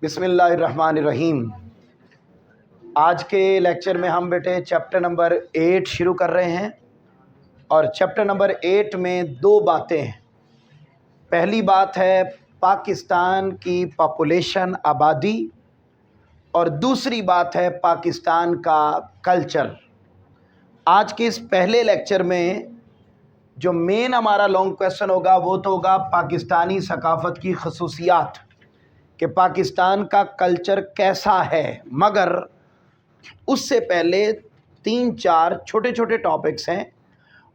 बिस्मिल्लाहिर्रहमानिर्रहीम। आज के लेक्चर में हम बेटे चैप्टर नंबर 8 शुरू कर रहे हैं और चैप्टर नंबर 8 में दो बातें हैं। पहली बात है पाकिस्तान की पॉपुलेशन, आबादी, और दूसरी बात है पाकिस्तान का कल्चर। आज के इस पहले लेक्चर में जो मेन हमारा लॉन्ग क्वेश्चन होगा वो तो होगा पाकिस्तानी सकाफ़त की खसूसियात, कि पाकिस्तान का कल्चर कैसा है। मगर उससे पहले 3-4 छोटे छोटे टॉपिक्स हैं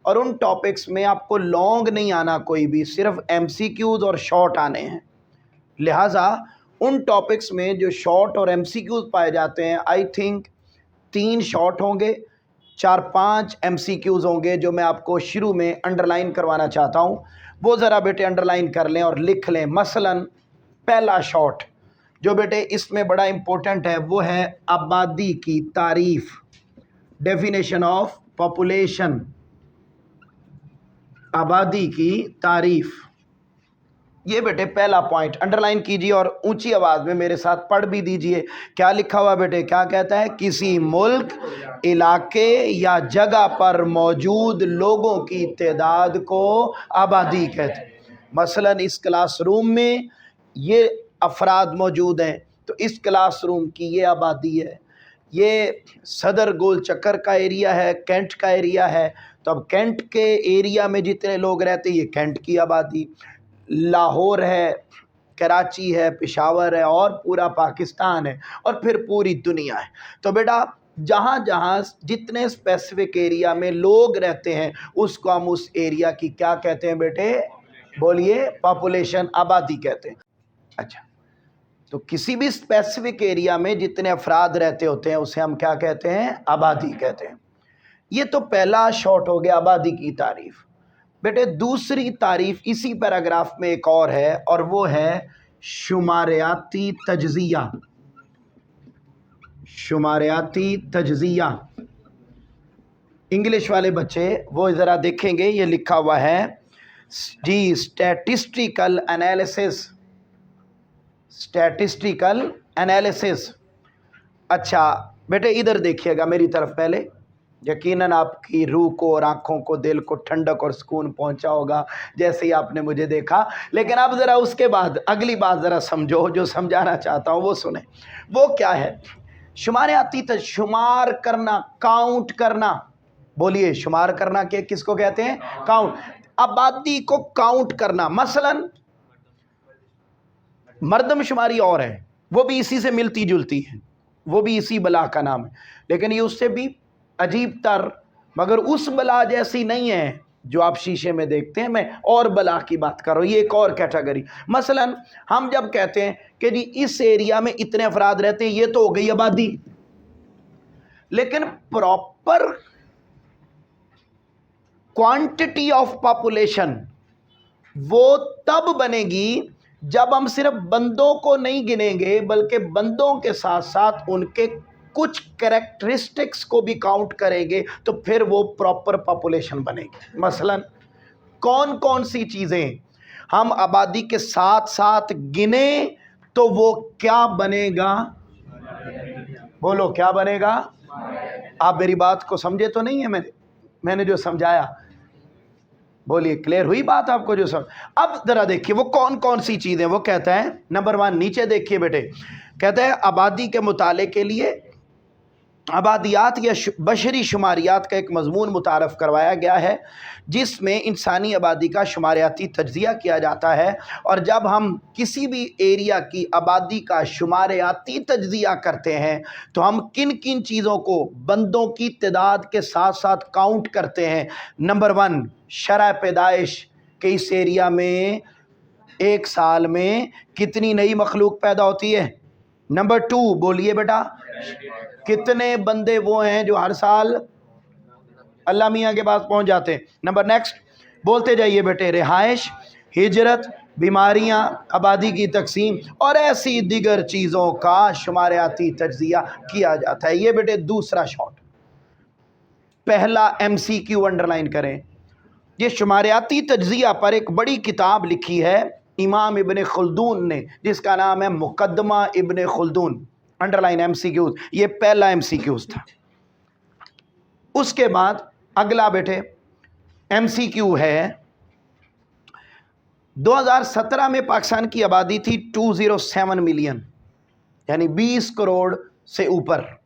और उन टॉपिक्स में आपको लॉन्ग नहीं आना, कोई भी सिर्फ MCQs और शॉर्ट आने हैं। लिहाजा उन टॉपिक्स में जो शॉर्ट और MCQs पाए जाते हैं, आई थिंक 3 शॉर्ट होंगे, 4-5 MCQs होंगे जो मैं आपको शुरू में अंडरलाइन करवाना चाहता हूँ। वो ज़रा बेटे अंडरलाइन कर लें और लिख लें। मसलन पहला शॉर्ट जो बेटे इसमें बड़ा इम्पोर्टेंट है वो है आबादी की तारीफ, डेफिनेशन ऑफ पॉपुलेशन, आबादी की तारीफ। ये बेटे पहला पॉइंट अंडरलाइन कीजिए और ऊंची आवाज़ में मेरे साथ पढ़ भी दीजिए। क्या लिखा हुआ बेटे, क्या कहता है? किसी मुल्क, इलाके या जगह पर मौजूद लोगों की तादाद को आबादी कहते हैं। मसलन इस क्लासरूम में ये अफराद मौजूद हैं तो इस क्लासरूम की ये आबादी है। ये सदर गोल चक्कर का एरिया है, कैंट का एरिया है, तो अब कैंट के एरिया में जितने लोग रहते हैं ये कैंट की आबादी। लाहौर है, कराची है, पेशावर है और पूरा पाकिस्तान है और फिर पूरी दुनिया है। तो बेटा जहाँ जहाँ जितने स्पेसिफिक एरिया में लोग रहते हैं उसको हम उस एरिया की क्या कहते हैं बेटे? बोलिए, पॉपुलेशन, आबादी कहते हैं। अच्छा, तो किसी भी स्पेसिफिक एरिया में जितने अफराद रहते होते हैं उसे हम क्या कहते हैं? आबादी कहते हैं। ये तो पहला शॉर्ट हो गया, आबादी की तारीफ। बेटे दूसरी तारीफ इसी पैराग्राफ में एक और है और वो है शुमारियाती तजज़िया। शुमारियाती तजज़िया, इंग्लिश वाले बच्चे वो ज़रा देखेंगे, ये लिखा हुआ है जी स्टैटिस्टिकल एनालिसिस, स्टैटिस्टिकल एनालिसिस। अच्छा बेटे इधर देखिएगा मेरी तरफ पहले, यकीनन आपकी रूह को और आँखों को, दिल को ठंडक और सुकून पहुंचा होगा जैसे ही आपने मुझे देखा। लेकिन अब ज़रा उसके बाद अगली बात ज़रा समझो, जो समझाना चाहता हूँ वो सुने। वो क्या है? शुमारियाती तो शुमार करना, काउंट करना। बोलिए, शुमार करना के किसको कहते हैं? काउंट, आबादी को काउंट करना। मसलन मर्दमशुमारी और है, वो भी इसी से मिलती जुलती है, वो भी इसी बला का नाम है, लेकिन ये उससे भी अजीब तर, मगर उस बला जैसी नहीं है जो आप शीशे में देखते हैं। मैं और बला की बात कर रहा हूँ, ये एक और कैटेगरी। मसलन हम जब कहते हैं कि जी इस एरिया में इतने अफराद रहते हैं, ये तो हो गई आबादी। लेकिन प्रॉपर क्वांटिटी ऑफ पॉपुलेशन वो तब बनेगी जब हम सिर्फ बंदों को नहीं गिनेंगे बल्कि बंदों के साथ साथ उनके कुछ कैरेक्टरिस्टिक्स को भी काउंट करेंगे, तो फिर वो प्रॉपर पॉपुलेशन बनेगी। मसलन कौन कौन सी चीज़ें हम आबादी के साथ साथ गिने तो वो क्या बनेगा? बोलो, क्या बनेगा? आप मेरी बात को समझे तो नहीं है? मैंने जो समझाया, बोलिए क्लियर हुई बात आपको जो समझ? अब जरा देखिए वो कौन कौन सी चीज़ें। वो कहता है नंबर 1, नीचे देखिए बेटे, कहता है आबादी के मुताले के लिए आबादियात या बशरी शुमारियात का एक मजमून मुतारफ़ करवाया गया है जिसमें इंसानी आबादी का शुमारियाती तज्ज़िया किया जाता है। और जब हम किसी भी एरिया की आबादी का शुमारियाती तज्ज़िया करते हैं तो हम किन किन चीज़ों को बंदों की तादाद के साथ साथ काउंट करते हैं। नंबर 1, शरह पैदाइश, कि इस एरिया में एक साल में कितनी नई मखलूक पैदा होती है। नंबर 2, बोलिए बेटा, कितने बंदे वो हैं जो हर साल अल्लाह मियाँ के पास पहुंच जाते हैं। नंबर नेक्स्ट, बोलते जाइए बेटे, रिहाइश, हिजरत, बीमारियां, आबादी की तकसीम और ऐसी दिगर चीज़ों का शुमारियाती तज्ज़िया किया जाता है। ये बेटे दूसरा शॉर्ट। पहला MCQ अंडरलाइन करें। ये शुमारियाती तज्ज़िया पर एक बड़ी किताब लिखी है इमाम इब्न खल्दून ने, जिसका नाम है मुकद्दमा इब्न खल्दून। अंडरलाइन MCQs, ये पहला MCQs था। उसके बाद अगला बेटे MCQ है, 2017 में पाकिस्तान की आबादी थी 207 मिलियन, यानी 20 करोड़ से ऊपर,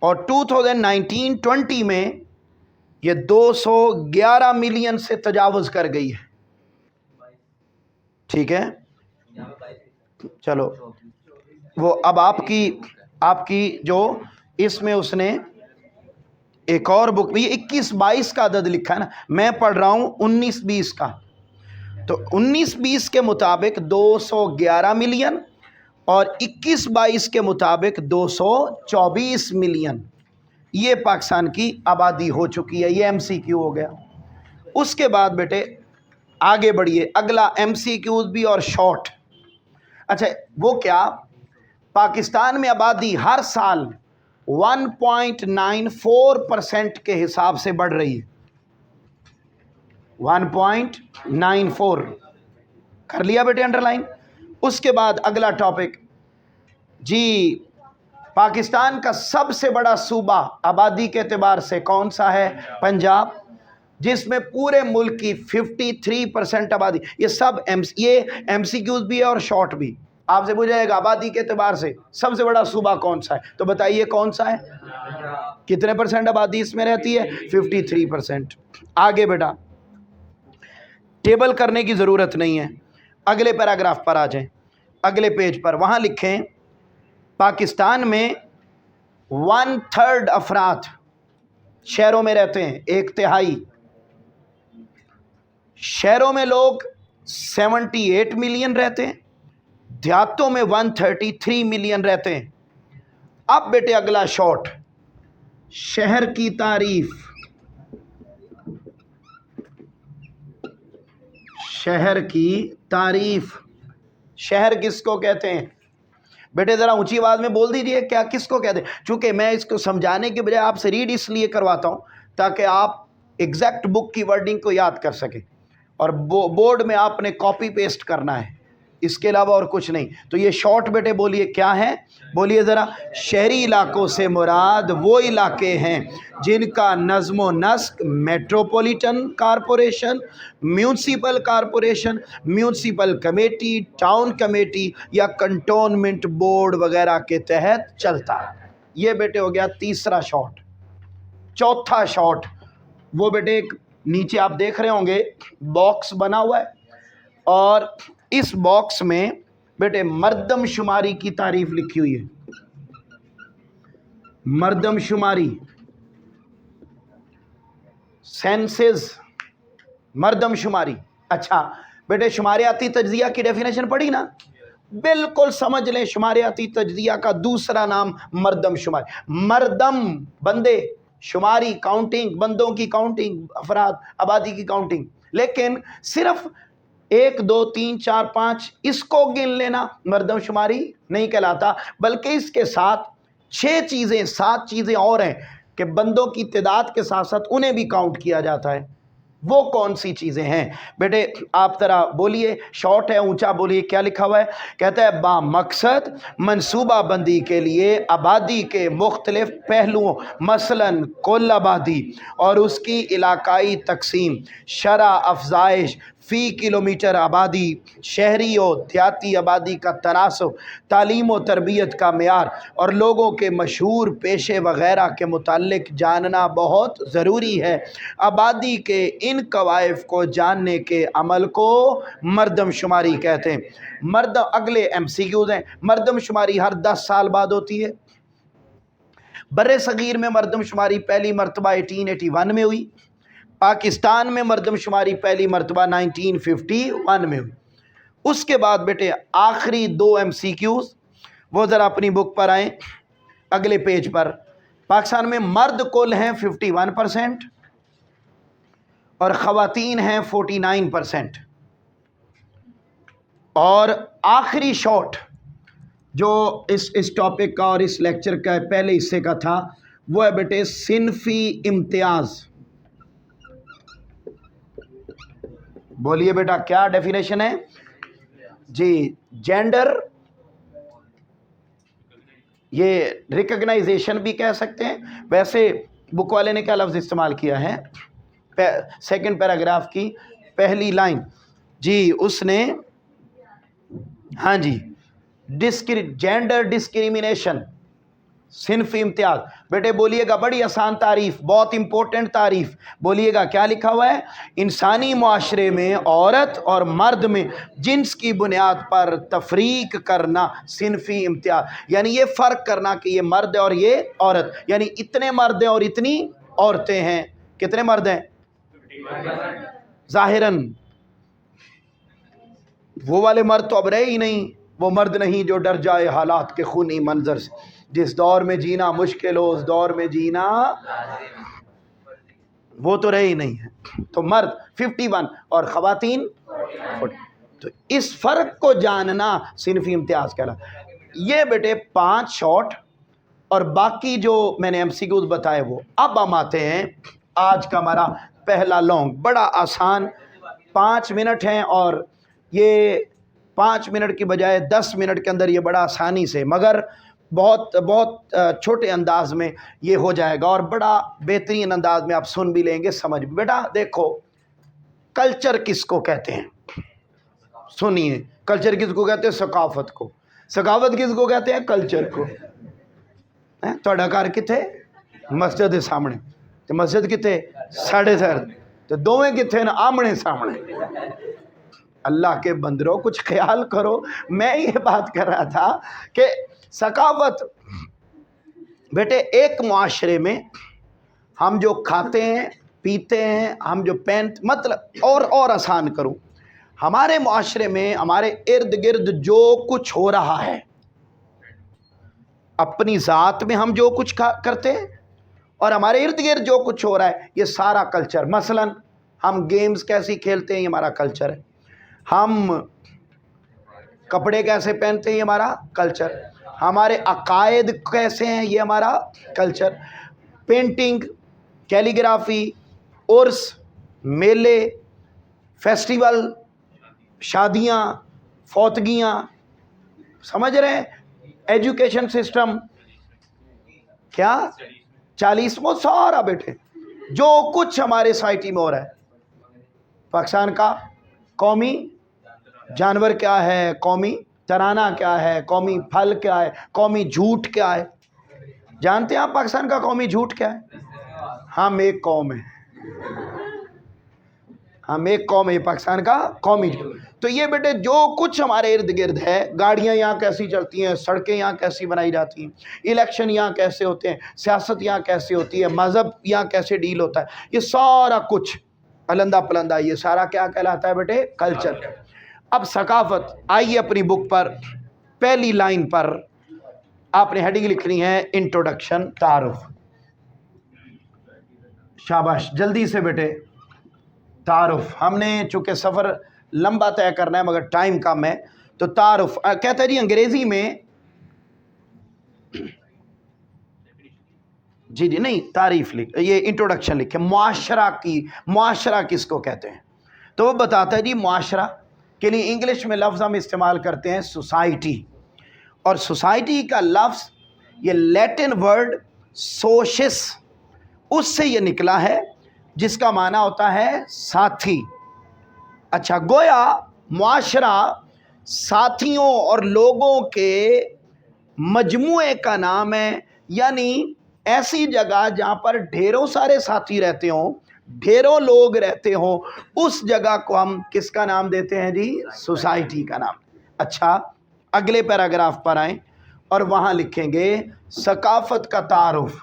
और 2019-20 में ये 211 मिलियन से तजावुज़ कर गई है। ठीक है, चलो वो अब आपकी जो इसमें उसने एक और बुक में 21-22 का अदद लिखा है ना, मैं पढ़ रहा हूँ 19-20 का, तो 19-20 के मुताबिक 211 मिलियन और 21-22 के मुताबिक 224 मिलियन ये पाकिस्तान की आबादी हो चुकी है। ये MCQ हो गया। उसके बाद बेटे आगे बढ़िए, अगला MCQ भी और शॉर्ट। अच्छा, वो क्या, पाकिस्तान में आबादी हर साल 1.94% के हिसाब से बढ़ रही है। 1.94 कर लिया बेटे अंडरलाइन। उसके बाद अगला टॉपिक जी, पाकिस्तान का सबसे बड़ा सूबा आबादी के एतबार से कौन सा है? पंजाब, जिसमें पूरे मुल्क की 53% आबादी। ये सब ये MCQs भी है और शॉर्ट भी। आपसे पूछा जाएगा आबादी के एतबार से सबसे बड़ा सूबा कौन सा है, तो बताइए कौन सा है? कितने परसेंट आबादी इसमें रहती है? 53%। आगे बेटा टेबल करने की ज़रूरत नहीं है, अगले पैराग्राफ पर आ जाएं, अगले पेज पर। वहाँ लिखें पाकिस्तान में 1/3 अफराद शहरों में रहते हैं, 1/3। शहरों में लोग 78 मिलियन रहते हैं, देहातों में 133 मिलियन रहते हैं। अब बेटे अगला शॉर्ट, शहर की तारीफ। शहर की तारीफ, शहर किसको कहते हैं बेटे? ज़रा ऊंची आवाज़ में बोल दीजिए, क्या किसको कहते हैं? चूँकि मैं इसको समझाने के बजाय आपसे रीड इसलिए करवाता हूँ ताकि आप एग्जैक्ट बुक की वर्डिंग को याद कर सकें, और बोर्ड में आपने कॉपी पेस्ट करना है, इसके अलावा और कुछ नहीं। तो ये शॉर्ट बेटे बोलिए क्या है, बोलिए ज़रा। शहरी इलाकों से मुराद वो इलाके हैं जिनका नज़्म व नस्क metropolitan corporation, municipal corporation, municipal committee, town committee या कंटोनमेंट बोर्ड वगैरह के तहत चलता है। ये बेटे हो गया तीसरा शॉर्ट। चौथा शॉर्ट, वो बेटे एक नीचे आप देख रहे होंगे बॉक्स बना हुआ है, और इस बॉक्स में बेटे मर्दमशुमारी की तारीफ लिखी हुई है। मर्दमशुमारी, सेंसेस, मर्दमशुमारी। अच्छा बेटे, शुमारियाती तज्जिया की डेफिनेशन पढ़ी ना? बिल्कुल समझ लें, शुमारियाती तज्जिया का दूसरा नाम मर्दमशुमारी। मर्दम बंदे, शुमारी काउंटिंग, बंदों की काउंटिंग, अफराद आबादी की काउंटिंग। लेकिन सिर्फ 1 2 3 4 5 इसको गिन लेना मर्दमशुमारी नहीं कहलाता, बल्कि इसके साथ 6 चीज़ें 7 चीज़ें और हैं कि बंदों की तादाद के साथ साथ उन्हें भी काउंट किया जाता है। वो कौन सी चीज़ें हैं बेटे? आप तरह बोलिए, शॉर्ट है, ऊंचा बोलिए, क्या लिखा हुआ है? कहता है बामकसद मनसूबा बंदी के लिए आबादी के मुख्तलिफ पहलुओं, मसलन कुल आबादी और उसकी इलाकाई तकसीम, शरह अफजाइश फ़ी किलोमीटर आबादी, शहरी और देहाती आबादी का तनासब, तालीम व तरबियत का मेयार और लोगों के मशहूर पेशे वगैरह के मुताल्लिक जानना बहुत ज़रूरी है। आबादी के इन कवायफ को जानने के अमल को मर्दमशुमारी कहते हैं। अगले MCQs हैं। मर्दमशुमारी हर 10 साल बाद होती है। बर्रे सगीर में मर्दमशुमारी पहली मरतबा 1881 में हुई। पाकिस्तान में मर्दमशुमारी पहली मरतबा 1951 में हुई। उसके बाद बेटे आखिरी 2 MCQs, वो ज़रा अपनी बुक पर आएँ, अगले पेज पर। पाकिस्तान में मर्द कुल हैं 51% और ख़वातीन हैं 49%। और आखिरी शॉर्ट जो इस टॉपिक का और इस लेक्चर का पहले हिस्से का था, वो है बेटे सिनफी इम्तियाज़। बोलिए बेटा क्या डेफिनेशन है? जी जेंडर, ये रिकग्नाइजेशन भी कह सकते हैं। वैसे बुक वाले ने क्या लफ्ज़ इस्तेमाल किया है, सेकंड पैराग्राफ की पहली लाइन, जी उसने, हाँ जी, जेंडर डिस्क्रिमिनेशन, सिन्फी इम्तियाज। बेटे बोलिएगा, बड़ी आसान तारीफ, बहुत इंपॉर्टेंट तारीफ, बोलिएगा क्या लिखा हुआ है, इंसानी मुआशरे में औरत और मर्द में जिन्स की बुनियाद पर तफरीक करना सिन्फी इम्तियाज, यानी ये फ़र्क करना कि ये मर्द है और ये औरत, यानी इतने मर्द हैं और इतनी औरतें हैं। कितने मर्द हैं? ज़ाहिरन वो वाले मर्द तो अब रहे ही नहीं, वो मर्द नहीं जो डर जाए हालात के खूनी मंजर से। जिस दौर में जीना मुश्किल हो उस दौर में जीना, वो तो रहे ही नहीं है। तो मर्द 51 और ख़वातीन 40। तो इस फ़र्क को जानना सिन्फी इम्तियाज कहला। ये बेटे 5 शॉर्ट और बाकी जो मैंने MCQs बताए वो। अब हम आते हैं आज का हमारा पहला लॉन्ग, बड़ा आसान, 5 मिनट हैं और ये 5 मिनट की बजाय 10 मिनट के अंदर ये बड़ा आसानी से, मगर बहुत बहुत छोटे अंदाज में ये हो जाएगा और बड़ा बेहतरीन अंदाज में आप सुन भी लेंगे, समझ भी। बेटा देखो, कल्चर किसको कहते हैं? सुनिए, कल्चर किसको कहते हैं? सकाफत को। सकाफत किसको कहते हैं? कल्चर को। ਤੁਹਾਡਾ घर किथे? मस्जिद के सामने। तो मस्जिद किथे? साढ़े सर। तो दोवें किथे ना? आमने सामने। अल्लाह के बंदरों कुछ ख्याल करो। मैं ये बात कर रहा था कि सकाफत बेटे, एक मुआशरे में हम जो खाते हैं पीते हैं, हम जो मतलब और आसान करूं, हमारे मुआशरे में हमारे इर्द गिर्द जो कुछ हो रहा है, अपनी ज़ात में हम जो कुछ करते हैं और हमारे इर्द गिर्द जो कुछ हो रहा है, ये सारा कल्चर। मसलन हम गेम्स कैसी खेलते हैं, ये हमारा कल्चर है। हम कपड़े कैसे पहनते हैं, ये हमारा कल्चर। हमारे अकायद कैसे हैं, ये हमारा कल्चर। पेंटिंग, कैलीग्राफी, उर्स, मेले, फेस्टिवल, शादियाँ, फौतगियाँ, समझ रहे हैं? एजुकेशन सिस्टम, क्या 40, वो सारा बेटे जो कुछ हमारे सोसाइटी में हो रहा है। पाकिस्तान का कौमी जानवर क्या है, कौमी तराना क्या है, कौमी फल क्या है, कौमी झूठ क्या है? जानते हैं आप पाकिस्तान का कौमी झूठ क्या है? हम एक कौम है, हम एक कौम है, पाकिस्तान का कौमी झूठ। तो ये बेटे जो कुछ हमारे इर्द गिर्द है, गाड़ियाँ यहाँ कैसी चलती हैं, सड़कें यहाँ कैसी बनाई जाती हैं, इलेक्शन यहाँ कैसे होते हैं, सियासत यहाँ कैसे होती है, मज़हब यहाँ कैसे डील होता है, ये सारा कुछ अलंदा पलंदा, ये सारा क्या कहलाता है बेटे? कल्चर। अब सकाफत, आइए अपनी बुक पर पहली लाइन पर आपने हेडिंग लिखनी है इंट्रोडक्शन, तारुफ। शाबाश, जल्दी से बेटे, तारुफ। हमने चूँकि सफ़र लंबा तय करना है मगर टाइम कम है, तो तारुफ कहता है जी अंग्रेज़ी में, जी नहीं, तारीफ लिख, ये इंट्रोडक्शन लिखे। मुआशरा किसको कहते हैं? तो वो बताता है जी मुआशरा के लिए इंग्लिश में लफ्ज़ हम इस्तेमाल करते हैं सोसाइटी, और सोसाइटी का लफ्ज़ ये लैटिन वर्ड सोशिस, उससे ये निकला है जिसका माना होता है साथी। अच्छा, गोया मुआशरा साथियों और लोगों के मजमूए का नाम है, यानी ऐसी जगह जहाँ पर ढेरों सारे साथी रहते हों, ढेरों लोग रहते हों, उस जगह को हम किसका नाम देते हैं जी? सोसाइटी का नाम। अच्छा, अगले पैराग्राफ पर आएं और वहाँ लिखेंगे सकाफत का तारुफ।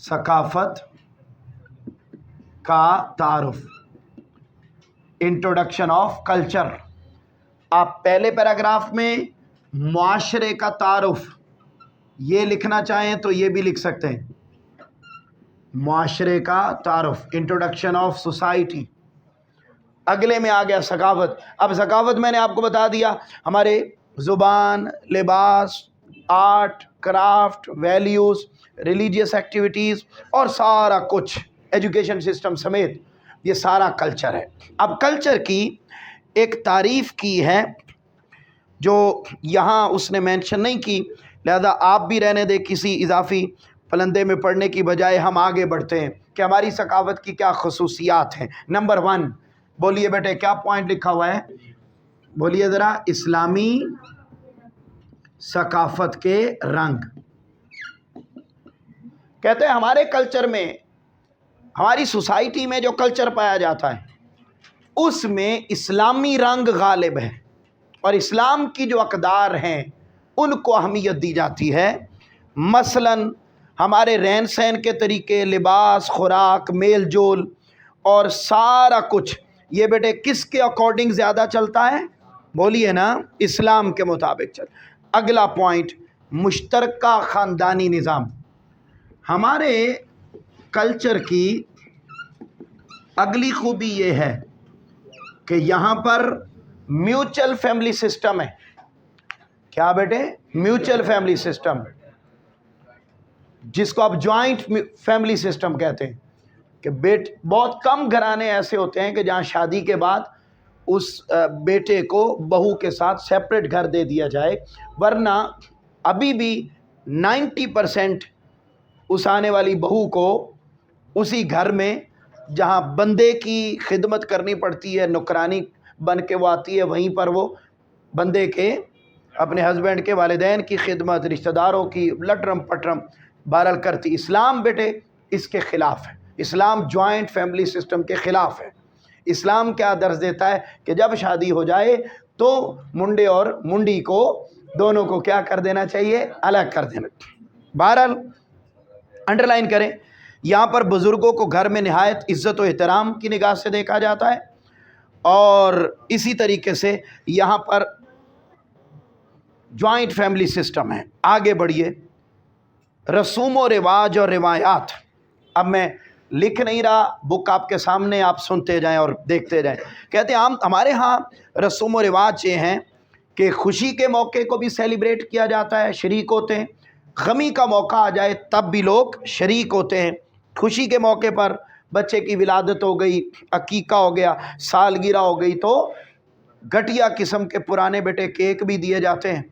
सकाफत का तारुफ, इंट्रोडक्शन ऑफ कल्चर। आप पहले पैराग्राफ में मुआशरे का तारुफ ये लिखना चाहें तो ये भी लिख सकते हैं, मुआशरे का तारुफ, इंट्रोडक्शन ऑफ सोसाइटी। अगले में आ गया सकाफत। अब सकाफत मैंने आपको बता दिया, हमारे ज़ुबान, लिबास, art, craft, values, religious activities और सारा कुछ, एजुकेशन सिस्टम समेत, ये सारा कल्चर है। अब कल्चर की ایک تعریف کی ہے جو یہاں اس نے مینشن نہیں کی، لہذا آپ بھی رہنے دیں، کسی اضافی پلندے میں پڑھنے کی بجائے ہم آگے بڑھتے ہیں کہ ہماری ثقافت کی کیا خصوصیات ہیں۔ نمبر 1 بولیے بیٹے، کیا پوائنٹ لکھا ہوا ہے؟ بولیے ذرا، اسلامی ثقافت کے رنگ۔ کہتے ہیں ہمارے کلچر میں، ہماری سوسائٹی میں جو کلچر پایا جاتا ہے اس میں اسلامی رنگ غالب ہے، اور اسلام کی جو اقدار ہیں ان کو اہمیت دی جاتی ہے۔ مثلاً ہمارے رہن سہن کے طریقے، لباس، خوراک، میل جول اور سارا کچھ یہ بیٹے کس کے اکارڈنگ زیادہ چلتا ہے؟ بولیے نا، اسلام کے مطابق چل۔ اگلا پوائنٹ، مشترکہ خاندانی نظام۔ ہمارے کلچر کی اگلی خوبی یہ ہے کہ یہاں پر میوچل فیملی سسٹم ہے۔ کیا بیٹے؟ میوچل فیملی سسٹم، جس کو آپ جوائنٹ فیملی سسٹم کہتے ہیں، کہ بہت کم گھرانے ایسے ہوتے ہیں کہ جہاں شادی کے بعد اس بیٹے کو بہو کے ساتھ سیپریٹ گھر دے دیا جائے، ورنہ ابھی بھی 90% اس آنے والی بہو کو اسی گھر میں جہاں بندے کی خدمت کرنی پڑتی ہے، نوکرانی بن کے وہ آتی ہے، وہیں پر وہ بندے کے اپنے ہسبینڈ کے والدین کی خدمت، رشتہ داروں کی لٹرم پٹرم بہرحال کرتی۔ اسلام بیٹے اس کے خلاف ہے، اسلام جوائنٹ فیملی سسٹم کے خلاف ہے۔ اسلام کیا درس دیتا ہے کہ جب شادی ہو جائے تو منڈے اور منڈی کو دونوں کو کیا کر دینا چاہیے؟ الگ کر دینا۔ بہرحال انڈرلائن کریں، یہاں پر بزرگوں کو گھر میں نہایت عزت و احترام کی نگاہ سے دیکھا جاتا ہے، اور اسی طریقے سے یہاں پر جوائنٹ فیملی سسٹم ہے۔ آگے بڑھیے، رسوم و رواج اور روایات۔ اب میں لکھ نہیں رہا، بک آپ کے سامنے، آپ سنتے جائیں اور دیکھتے جائیں۔ کہتے ہیں ہمارے ہاں رسوم و رواج یہ ہیں کہ خوشی کے موقع کو بھی سیلیبریٹ کیا جاتا ہے، شریک ہوتے ہیں۔ غمی کا موقع آ جائے تب بھی لوگ شریک ہوتے ہیں۔ خوشی کے موقع پر بچے کی ولادت ہو گئی، عقیقہ ہو گیا، سالگرہ ہو گئی، تو گھٹیا قسم کے پرانے بیٹے کیک بھی دیے جاتے ہیں،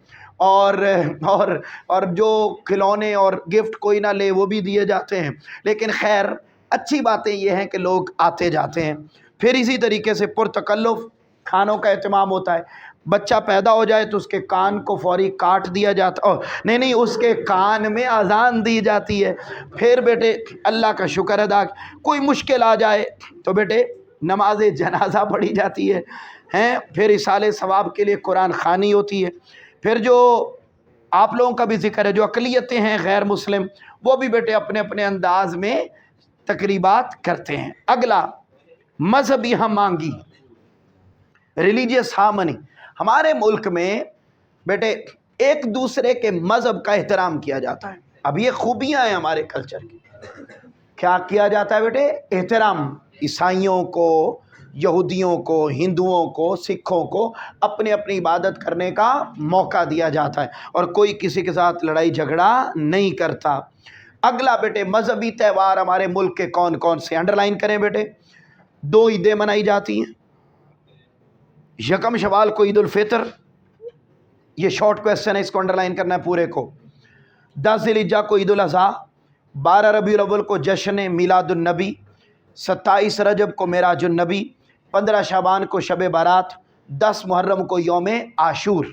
اور جو کھلونے اور گفٹ کوئی نہ لے وہ بھی دیے جاتے ہیں۔ لیکن خیر، اچھی باتیں یہ ہیں کہ لوگ آتے جاتے ہیں۔ پھر اسی طریقے سے پرتکلف کھانوں کا اہتمام ہوتا ہے۔ بچہ پیدا ہو جائے تو اس کے کان کو فوری کاٹ دیا جاتا، نہیں اس کے کان میں اذان دی جاتی ہے۔ پھر بیٹے اللہ کا شکر ادا، کوئی مشکل آ جائے تو بیٹے نماز جنازہ پڑھی جاتی ہے، پھر اصالہ ثواب کے لیے قرآن خوانی ہوتی ہے۔ پھر جو آپ لوگوں کا بھی ذکر ہے، جو اقلیتیں ہیں غیر مسلم، وہ بھی بیٹے اپنے اپنے انداز میں تقریبات کرتے ہیں۔ اگلا، مذہبی ہم آہنگی، ریلیجیس ہارمنی۔ ہمارے ملک میں بیٹے ایک دوسرے کے مذہب کا احترام کیا جاتا ہے۔ اب یہ خوبیاں ہیں ہمارے کلچر کی۔ کیا کیا جاتا ہے بیٹے؟ احترام۔ عیسائیوں کو، یہودیوں کو، ہندوؤں کو، سکھوں کو اپنی اپنی عبادت کرنے کا موقع دیا جاتا ہے، اور کوئی کسی کے ساتھ لڑائی جھگڑا نہیں کرتا۔ اگلا بیٹے، مذہبی تہوار ہمارے ملک کے کون کون سے؟ انڈرلائن کریں بیٹے۔ 2 عیدیں منائی جاتی ہیں، یکم شوال کو عید الفطر، یہ شارٹ کویسچن ہے، اس کو انڈرلائن کرنا ہے پورے کو۔ 10 ذی الحجہ کو عید الاضحیٰ، 12 ربیع الاول کو جشن میلاد النبی، 27 رجب کو معراج النبی، 15 شعبان کو شب بارات، 10 محرم کو یوم عاشور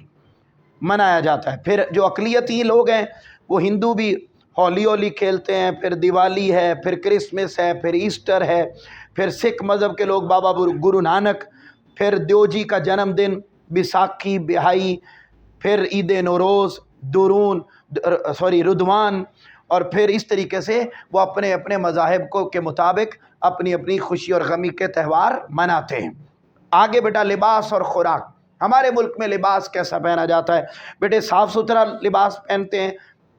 منایا جاتا ہے۔ پھر جو اقلیتی لوگ ہیں وہ ہندو بھی ہولی کھیلتے ہیں، پھر دیوالی ہے، پھر کرسمس ہے، پھر ایسٹر ہے، پھر سکھ مذہب کے لوگ بابا گرو نانک، پھر دیو جی کا جنم دن، بیساکھی، بہائی، پھر عید نوروز، ردوان، اور پھر اس طریقے سے وہ اپنے اپنے مذاہب کے مطابق اپنی اپنی خوشی اور غمی کے تہوار مناتے ہیں۔ آگے بیٹا، لباس اور خوراک۔ ہمارے ملک میں لباس کیسا پہنا جاتا ہے؟ بیٹے صاف ستھرا لباس پہنتے ہیں،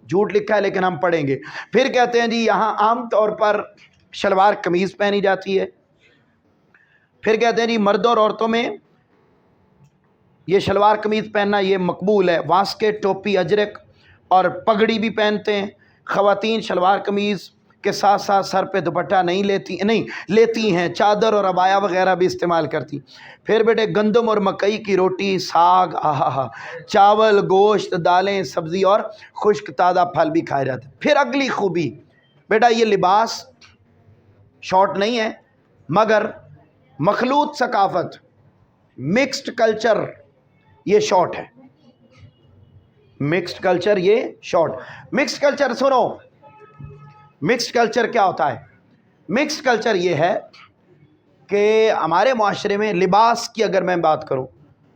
جھوٹ لکھا ہے لیکن ہم پڑھیں گے۔ پھر کہتے ہیں جی یہاں عام طور پر شلوار قمیض پہنی جاتی ہے۔ پھر کہتے ہیں جی مردوں اور عورتوں میں یہ شلوار قمیض پہننا یہ مقبول ہے، واسکے، ٹوپی، اجرک اور پگڑی بھی پہنتے ہیں۔ خواتین شلوار قمیض، کے ساتھ ساتھ سر پہ دوپٹہ نہیں لیتی ہیں، چادر اور عبایا وغیرہ بھی استعمال کرتی۔ پھر بیٹے گندم اور مکئی کی روٹی، ساگ، چاول، گوشت، دالیں، سبزی اور خشک تازہ پھل بھی کھائے جاتے ہیں۔ پھر اگلی خوبی بیٹا، یہ لباس شارٹ نہیں ہے مگر مخلوط ثقافت، مکسڈ کلچر یہ شارٹ ہے۔ مکسڈ کلچر یہ شارٹ۔ مکسڈ کلچر سنو، مکسڈ کلچر کیا ہوتا ہے؟ مکسڈ کلچر یہ ہے کہ ہمارے معاشرے میں لباس کی اگر میں بات کروں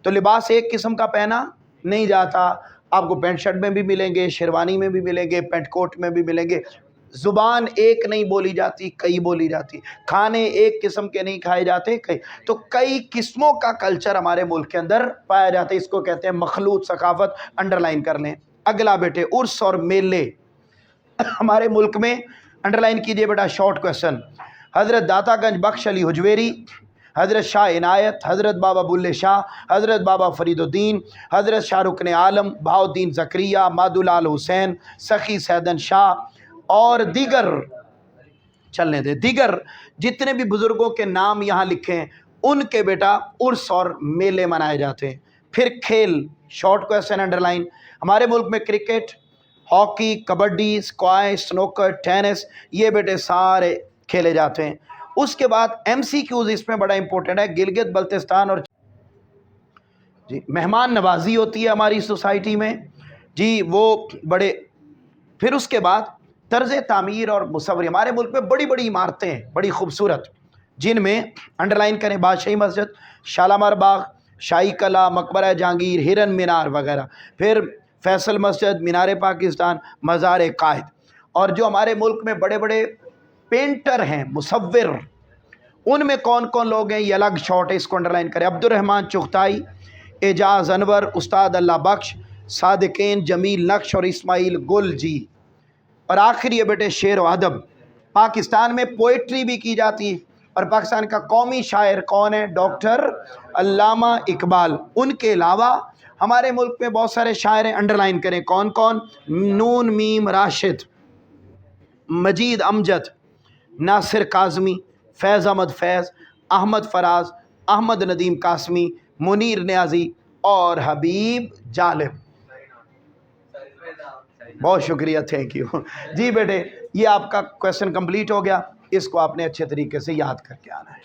تو لباس ایک قسم کا پہنا نہیں جاتا۔ آپ کو پینٹ شرٹ میں بھی ملیں گے، شیروانی میں بھی ملیں گے، پینٹ کوٹ میں بھی ملیں گے۔ زبان ایک نہیں بولی جاتی، کئی بولی جاتی۔ کھانے ایک قسم کے نہیں کھائے جاتے، کئی قسموں کا کلچر ہمارے ملک کے اندر پایا جاتا ہے۔ اس کو کہتے ہیں مخلوط ثقافت، انڈرلائن کر لیں۔ اگلا بیٹے، عرس اور میلے ہمارے ملک میں، انڈرلائن کیجئے بیٹا شارٹ کویسچن۔ حضرت داتا گنج بخش علی حجویری، حضرت شاہ عنایت، حضرت بابا بلے شاہ، حضرت بابا فرید الدین، حضرت شاہ رکن عالم، بہاؤ الدین زکریا، مادو لال حسین، سخی سیدن شاہ اور دیگر، چلنے دے، دیگر جتنے بھی بزرگوں کے نام یہاں لکھے ہیں ان کے بیٹا عرس اور میلے منائے جاتے ہیں۔ پھر کھیل، شارٹ کویسچن انڈرلائن۔ ہمارے ملک میں cricket, hockey, kabaddi, squash, snooker, tennis یہ بیٹے سارے کھیلے جاتے ہیں۔ اس کے بعد ایم سی کیوز اس میں بڑا امپورٹنٹ ہے۔ گلگت بلتستان اور جی مہمان نوازی ہوتی ہے ہماری سوسائٹی میں جی، وہ بڑے۔ پھر اس کے بعد طرز تعمیر اور مصوری، ہمارے ملک میں بڑی بڑی عمارتیں ہیں بڑی خوبصورت، جن میں انڈرلائن کریں بادشاہی مسجد، شالامار باغ، شاہی قلعہ، مقبرہ جہانگیر، ہرن مینار وغیرہ۔ پھر فیصل مسجد، مینار پاکستان، مزار قائد۔ اور جو ہمارے ملک میں بڑے بڑے پینٹر ہیں، مصور، ان میں کون کون لوگ ہیں یہ الگ شارٹ ہے، اس کو انڈرلائن کریں۔ عبد الرحمن چغتائی، اعجاز انور، استاد اللہ بخش، صادقین، جمیل نقش اور اسماعیل گل جی۔ اور آخری ہے بیٹے شعر و ادب۔ پاکستان میں پوئٹری بھی کی جاتی ہے، اور پاکستان کا قومی شاعر کون ہے؟ ڈاکٹر علامہ اقبال۔ ان کے علاوہ ہمارے ملک میں بہت سارے شاعر ہیں، انڈرلائن کریں کون کون؟ نون میم راشد، مجید امجد، ناصر کاظمی، فیض احمد فیض، احمد فراز، احمد ندیم قاسمی، منیر نیازی اور حبیب جالب۔ بہت شکریہ، تھینک یو جی بیٹے، یہ آپ کا کویسچن کمپلیٹ ہو گیا۔ اس کو آپ نے اچھے طریقے سے یاد کر کے آنا ہے۔